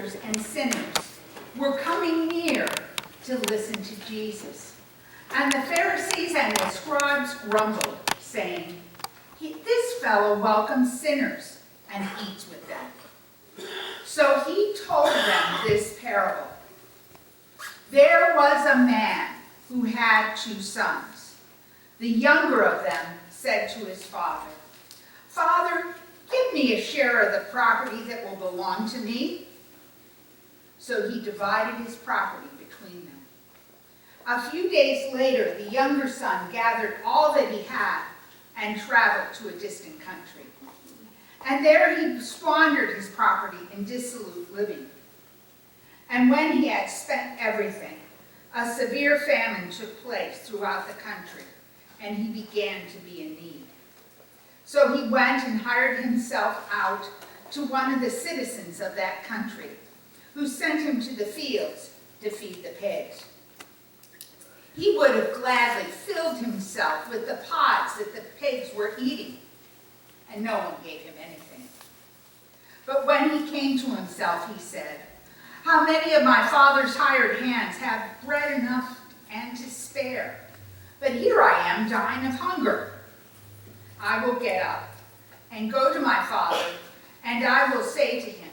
elders and sinners were coming near to listen to Jesus. And the Pharisees and the scribes grumbled, saying, "This fellow welcomes sinners and eats with them." So he told them this parable. There was a man who had 2 sons. The younger of them said to his father, "Father, give me a share of the property that will belong to me." So he divided his property between them. A few days later, the younger son gathered all that he had and traveled to a distant country. And there he squandered his property in dissolute living. And when he had spent everything, a severe famine took place throughout the country, and he began to be in need. So he went and hired himself out to one of the citizens of that country, who sent him to the fields to feed the pigs. He would have gladly filled himself with the pods that the pigs were eating, and no one gave him anything. But when he came to himself, he said, "How many of my father's hired hands have bread enough and to spare? But here I am dying of hunger. I will get up and go to my father, and I will say to him,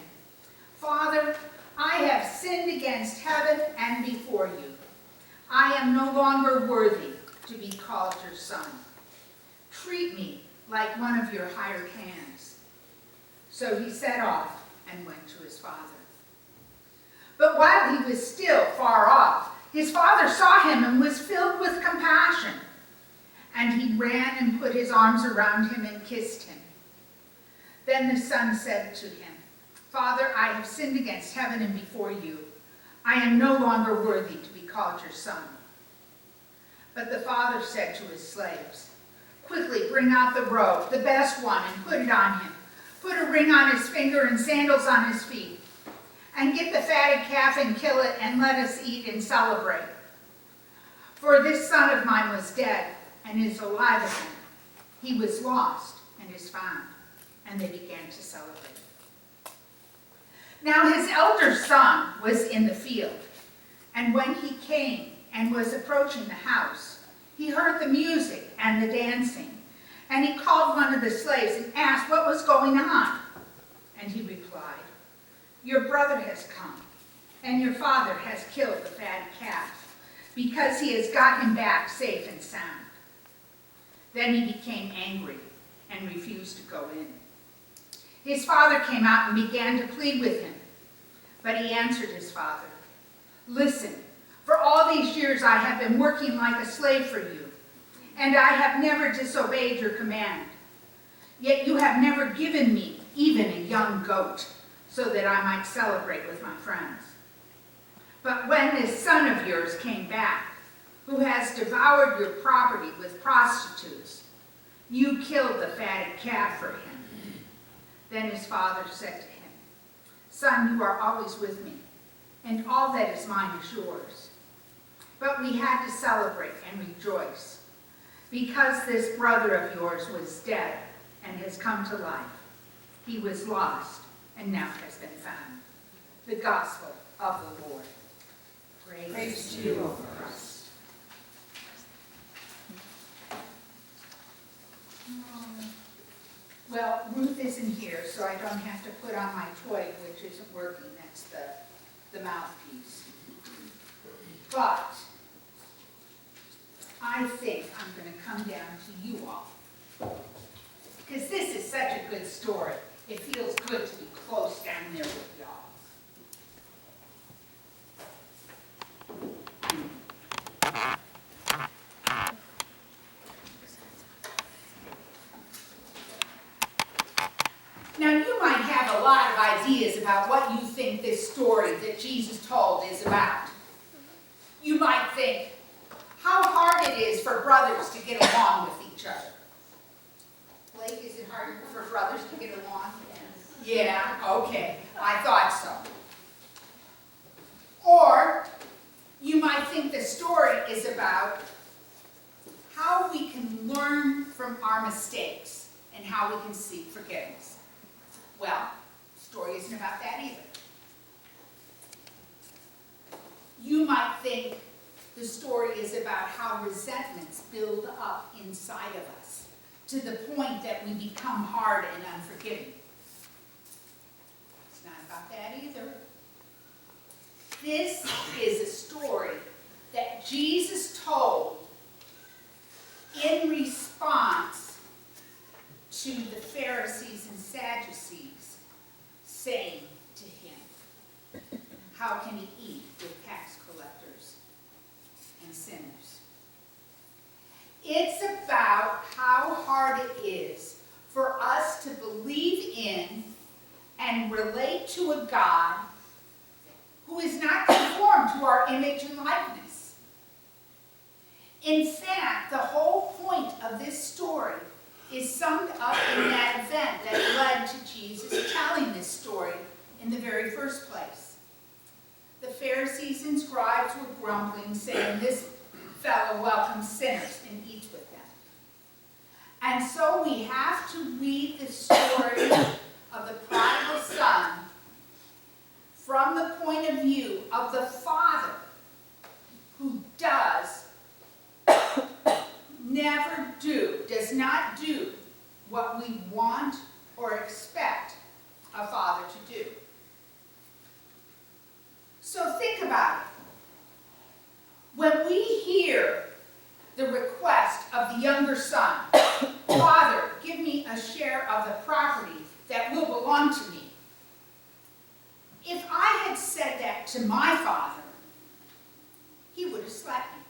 'Father, I have sinned against heaven and before you. I am no longer worthy to be called your son. Treat me like one of your hired hands.' So he set off and went to his father. But while he was still far off, his father saw him and was filled with compassion. And he ran and put his arms around him and kissed him. Then the son said to him, 'Father, I have sinned against heaven and before you. I am no longer worthy to be called your son.' But the father said to his slaves, 'Quickly bring out the robe, the best one, and put it on him. Put a ring on his finger and sandals on his feet. And get the fatted calf and kill it, and let us eat and celebrate. For this son of mine was dead and is alive again. He was lost and is found.' And they began to celebrate. Now his elder son was in the field, and when he came and was approaching the house, he heard the music and the dancing, and he called one of the slaves and asked what was going on. And he replied, 'Your brother has come, and your father has killed the fatted calf, because he has got him back safe and sound.' Then he became angry and refused to go in. His father came out and began to plead with him. But he answered his father, 'Listen, for all these years I have been working like a slave for you, and I have never disobeyed your command. Yet you have never given me even a young goat, so that I might celebrate with my friends. But when this son of yours came back, who has devoured your property with prostitutes, you killed the fatted calf for him.' Then his father said to him, 'Son, you are always with me, and all that is mine is yours.' But we had to celebrate and rejoice, because this brother of yours was dead and has come to life. He was lost and now has been found." The Gospel of the Lord. Praise to you, O Christ. Well, Ruth isn't here, so I don't have to put on my toy, which isn't working. That's the mouthpiece. But I think I'm going to come down to you all, because this is such a good story. It feels good to be close down there with y'all. Now, you might have a lot of ideas about what you think this story that Jesus told is about. You might think, how hard it is for brothers to get along with each other. Blake, is it hard for brothers to get along? Yeah, okay, I thought so. Or you might think the story is about how we can learn from our mistakes and how we can seek forgiveness. Well, the story isn't about that either. You might think the story is about how resentments build up inside of us to the point that we become hard and unforgiving. It's not about that either. This is a story that Jesus told in response to the Pharisees and Sadducees saying to him, how can he eat with tax collectors and sinners? It's about how hard it is for us to believe in and relate to a God who is not conformed to our image and likeness. In fact, the whole point of this story is summed up in that event that led to Jesus telling this story in the very first place. The Pharisees and scribes were grumbling, saying, this fellow welcomes sinners and eats with them. And so we have to read the story of the prodigal son from the point of view of the father who does not do what we want or expect a father to do. So think about it. When we hear the request of the younger son, Father, give me a share of the property that will belong to me. If I had said that to my father, he would have slapped me.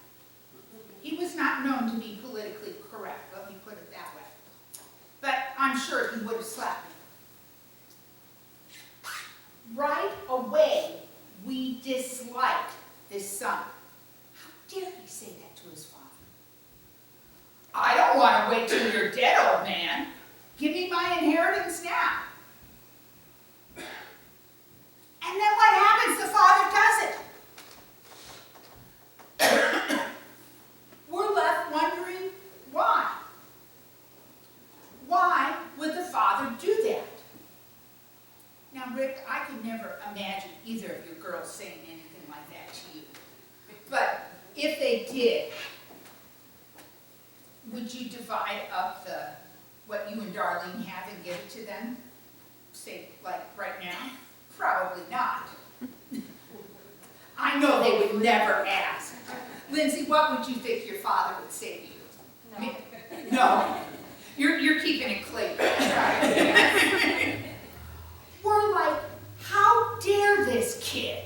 He was not known to be politically correct, let me put it that way. But I'm sure he would have slapped me. Right away, we dislike this son. How dare he say that to his father? I don't want to wait till you're dead, old man. Give me my inheritance now. And then what happens? The father does it. We're left wondering why. Why would the father do that? Now, Rick, I could never imagine either of your girls saying anything like that to you. But if they did, would you divide up what you and Darlene have and give it to them? Say, like right now? Probably not. I know they would never ask. Lindsay, what would you think your father would say to you? No. No. You're keeping it clean. Right? We're like, how dare this kid?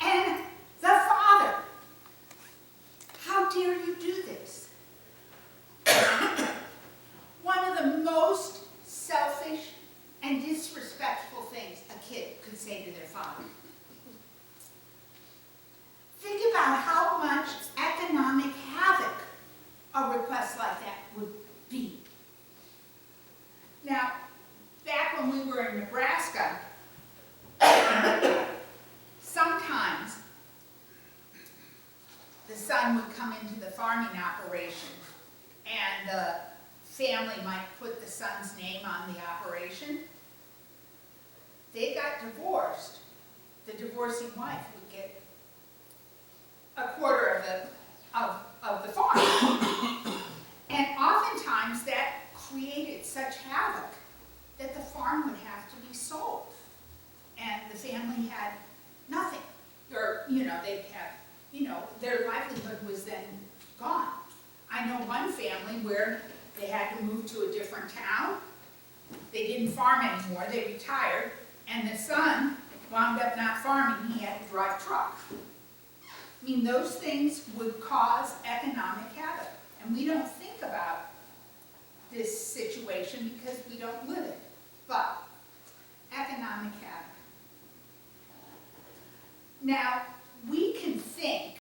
And the father, how dare you do this? One of the most selfish and disrespectful things a kid could say to their father. Think about how much economic havoc a request like that would be. Now, back when we were in Nebraska, sometimes the son would come into the farming operation and the family might put the son's name on the operation. They got divorced. The divorcing wife would get a quarter of the farm. And oftentimes that created such havoc that the farm would have to be sold. And the family had nothing. Or, they'd have, their livelihood was then gone. I know one family where they had to move to a different town. They didn't farm anymore, they retired, and the son wound up not farming, he had to drive truck. I mean, those things would cause economic havoc. And we don't think about this situation because we don't live it. But economic havoc. Now,